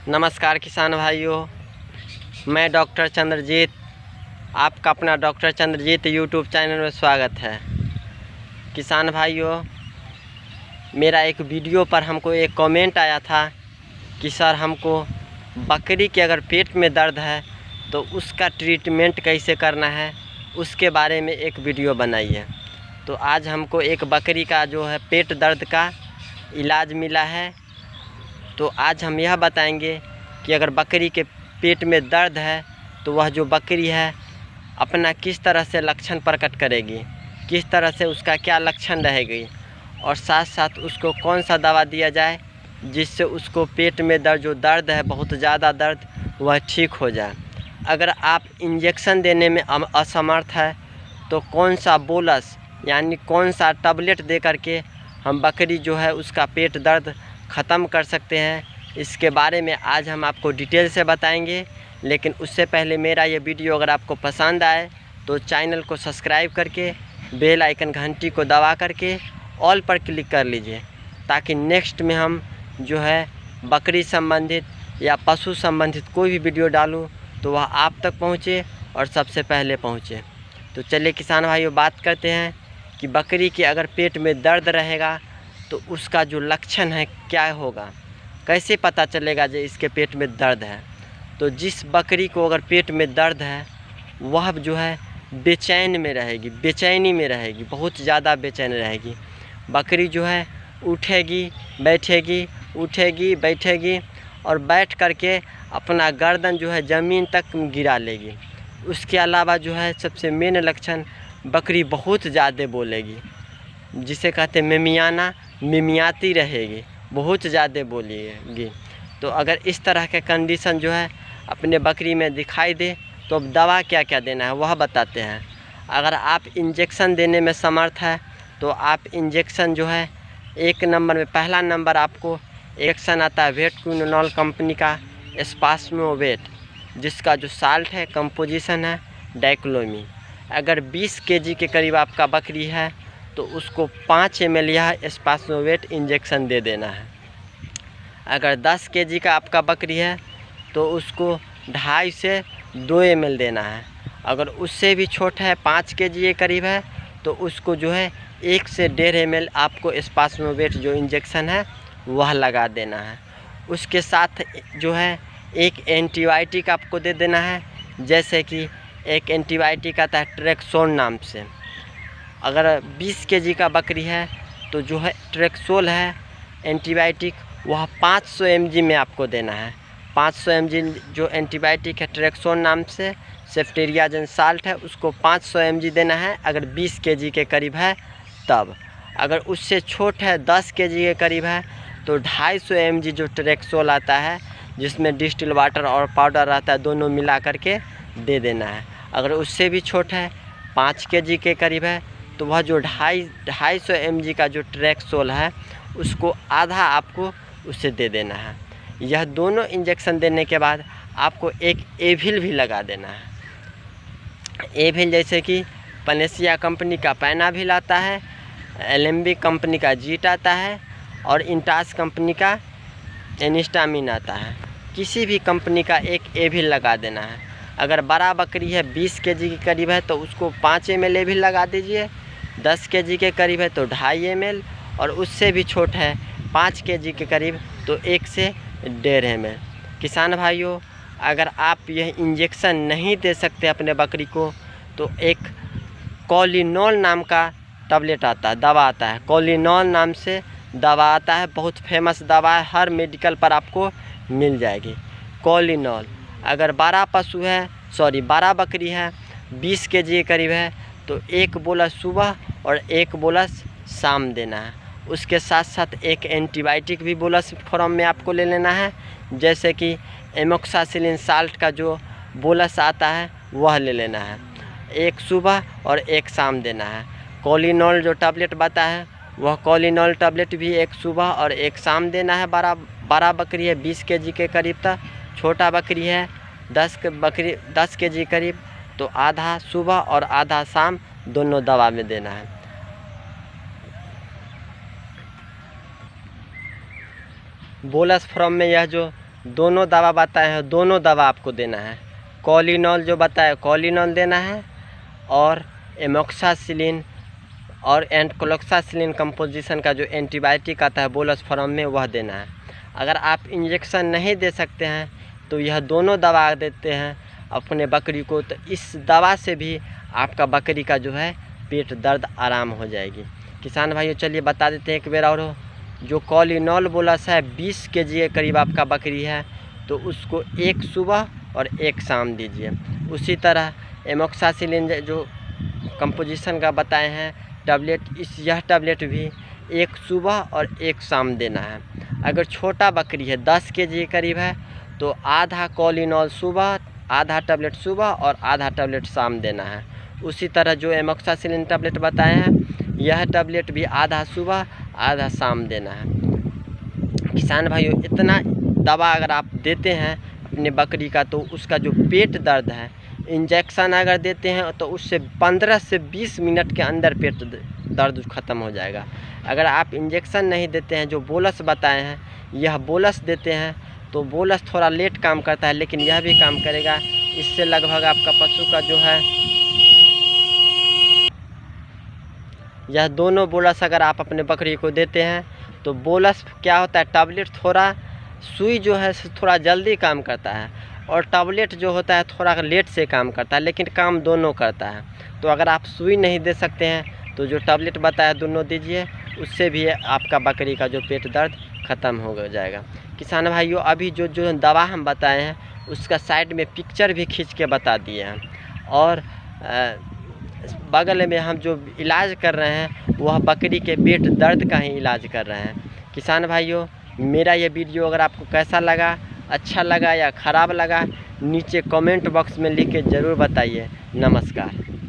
नमस्कार किसान भाइयों, मैं डॉक्टर चंद्रजीत, आपका अपना डॉक्टर चंद्रजीत यूट्यूब चैनल में स्वागत है। किसान भाइयों, मेरा एक वीडियो पर हमको एक कमेंट आया था कि सर हमको बकरी के अगर पेट में दर्द है तो उसका ट्रीटमेंट कैसे करना है, उसके बारे में एक वीडियो बनाइए। तो आज हमको एक बकरी का जो है पेट दर्द का इलाज मिला है। तो आज हम यह बताएंगे कि अगर बकरी के पेट में दर्द है तो वह जो बकरी है अपना किस तरह से लक्षण प्रकट करेगी, किस तरह से उसका क्या लक्षण रहेगी, और साथ साथ उसको कौन सा दवा दिया जाए जिससे उसको पेट में दर्द जो दर्द है बहुत ज़्यादा दर्द वह ठीक हो जाए। अगर आप इंजेक्शन देने में असमर्थ है तो कौन सा बोलस यानी कौन सा टैबलेट दे करके हम बकरी जो है उसका पेट दर्द ख़त्म कर सकते हैं, इसके बारे में आज हम आपको डिटेल से बताएंगे। लेकिन उससे पहले मेरा ये वीडियो अगर आपको पसंद आए तो चैनल को सब्सक्राइब करके बेल आइकन घंटी को दबा करके ऑल पर क्लिक कर लीजिए, ताकि नेक्स्ट में हम जो है बकरी संबंधित या पशु संबंधित कोई भी वीडियो डालूँ तो वह आप तक पहुँचे और सबसे पहले पहुँचे। तो चलिए किसान भाइयों, बात करते हैं कि बकरी के अगर पेट में दर्द रहेगा तो उसका जो लक्षण है क्या होगा, कैसे पता चलेगा जो इसके पेट में दर्द है। तो जिस बकरी को अगर पेट में दर्द है वह जो है बेचैन में रहेगी, बेचैनी में रहेगी, बहुत ज़्यादा बेचैन रहेगी। बकरी जो है उठेगी बैठेगी, उठेगी बैठेगी और बैठ करके अपना गर्दन जो है ज़मीन तक गिरा लेगी। उसके अलावा जो है सबसे मेन लक्षण, बकरी बहुत ज़्यादा बोलेगी, जिसे कहते हैं मिमियाना, मिमियाती रहेगी, बहुत ज़्यादा बोलेगी। तो अगर इस तरह के कंडीशन जो है अपने बकरी में दिखाई दे तो अब दवा क्या क्या देना है वह बताते हैं। अगर आप इंजेक्शन देने में समर्थ है तो आप इंजेक्शन जो है एक नंबर में, पहला नंबर आपको इंजेक्शन आता है वेटक्विनोल कंपनी का स्पास्मोवेट, जिसका जो साल्ट है कंपोजिशन है डाइक्लोमी। अगर 20 kg के करीब आपका बकरी है तो उसको 5 ml यह स्पास्मोवेट इंजेक्शन दे देना है। अगर 10 kg का आपका बकरी है तो उसको 2.5 से 2 ml देना है। अगर उससे भी छोटा है, 5 kg के करीब है, तो उसको जो है 1 से 1.5 ml आपको स्पास्मोवेट जो इंजेक्शन है वह लगा देना है। उसके साथ जो है एक एंटीबायोटिक आपको दे देना है, जैसे कि एक एंटीबायोटिक आता है ट्रेक्सोन नाम से। अगर 20 kg का बकरी है तो जो है ट्रेक्सोल है एंटीबायोटिक, वह 500 mg में आपको देना है। 500 mg जो एंटीबायोटिक है ट्रेक्सोन नाम से, सेफ्टेरियाजन साल्ट है, उसको 500 mg देना है अगर 20 kg के करीब है तब। अगर उससे छोट है, 10 kg के करीब है, तो 250 mg जो ट्रेक्सोल आता है जिसमें डिस्टिल वाटर और पाउडर रहता है, दोनों मिला करके दे देना है। अगर उससे भी छोट है, 5 kg के करीब है, तो वह जो 250 mg का जो ट्रेक्सोल है उसको आधा आपको उसे दे देना है। यह दोनों इंजेक्शन देने के बाद आपको एक एविल भी लगा देना है। एविल जैसे कि पनेसिया कंपनी का पैनाविल आता है, एलेम्बिक कंपनी का जीट आता है और इंटास कंपनी का एनिस्टामिन आता है। किसी भी कंपनी का एक एविल लगा देना है। अगर बड़ा बकरी है 20 kg के करीब है तो उसको 5 ml एविल लगा दीजिए, 10 kg के करीब है तो 2.5 ml, और उससे भी छोटा है 5 kg के करीब तो 1 से 1.5 ml। किसान भाइयों, अगर आप यह इंजेक्शन नहीं दे सकते अपने बकरी को तो एक कोलिनॉल नाम का टैबलेट आता है, दवा आता है, कोलिनॉल नाम से दवा आता है, बहुत फेमस दवा है, हर मेडिकल पर आपको मिल जाएगी कोलिनॉल। अगर 12 बकरी है 20 kg के करीब है तो 1 बोलस सुबह और 1 बोलस शाम देना है। उसके साथ साथ एक एंटीबायोटिक भी बोलस फॉर्म में आपको ले लेना है, जैसे कि एमोक्सासिलिन साल्ट का जो बोलस आता है वह ले लेना है। 1 सुबह और 1 शाम देना है। कोलिनॉल जो टैबलेट बता है वह कोलिनॉल टैबलेट भी 1 सुबह और 1 शाम देना है। बड़ा बकरी है 20 kg के करीब तक, छोटा बकरी है 10 kg करीब, तो आधा सुबह और आधा शाम दोनों दवा में देना है। बोलस फॉर्म में यह जो दोनों दवा बताए हैं, दोनों दवा आपको देना है। कॉलिनॉल जो बताया कॉलिनॉल देना है, और एमोक्सासिलिन और एंटक्लोक्सासिलिन कंपोजिशन का जो एंटीबायोटिक आता है बोलस फॉर्म में, वह देना है। अगर आप इंजेक्शन नहीं दे सकते हैं तो यह दोनों दवा देते हैं अपने बकरी को, तो इस दवा से भी आपका बकरी का जो है पेट दर्द आराम हो जाएगी। किसान भाइयों चलिए बता देते हैं एक बार और, जो कॉलिनॉल बोलस है 20 kg के करीब आपका बकरी है तो उसको एक सुबह और एक शाम दीजिए। उसी तरह एमोक्सासिलिन जो कंपोजिशन का बताए हैं टैबलेट, यह टैबलेट भी एक सुबह और एक शाम देना है। अगर छोटा बकरी है 10 kg के करीब है तो आधा कॉलिनॉल सुबह, आधा टैबलेट सुबह और आधा टैबलेट शाम देना है। उसी तरह जो एमोक्सासिलिन टैबलेट बताए हैं यह टैबलेट भी आधा सुबह आधा शाम देना है। किसान भाइयों इतना दवा अगर आप देते हैं अपने बकरी का तो उसका जो पेट दर्द है, इंजेक्शन अगर देते हैं तो उससे 15 से 20 मिनट के अंदर पेट दर्द ख़त्म हो जाएगा। अगर आप इंजेक्शन नहीं देते हैं, जो बोलस बताए हैं यह बोलस देते हैं तो बोलस थोड़ा लेट काम करता है लेकिन यह भी काम करेगा। इससे लगभग आपका पशु का जो है, यह दोनों बोलस अगर आप अपने बकरी को देते हैं तो बोलस क्या होता है, टैबलेट थोड़ा, सुई जो है थोड़ा जल्दी काम करता है और टैबलेट जो होता है थोड़ा लेट से काम करता है, लेकिन काम दोनों करता है। तो अगर आप सुई नहीं दे सकते हैं तो जो टैबलेट बताया दोनों दीजिए, उससे भी आपका बकरी का जो पेट दर्द ख़त्म हो जाएगा। किसान भाइयों अभी जो जो दवा हम बताए हैं उसका साइड में पिक्चर भी खींच के बता दिए हैं, और बगल में हम जो इलाज कर रहे हैं वह बकरी के पेट दर्द का ही इलाज कर रहे हैं। किसान भाइयों मेरा ये वीडियो अगर आपको कैसा लगा, अच्छा लगा या ख़राब लगा, नीचे कमेंट बॉक्स में लिख के ज़रूर बताइए। नमस्कार।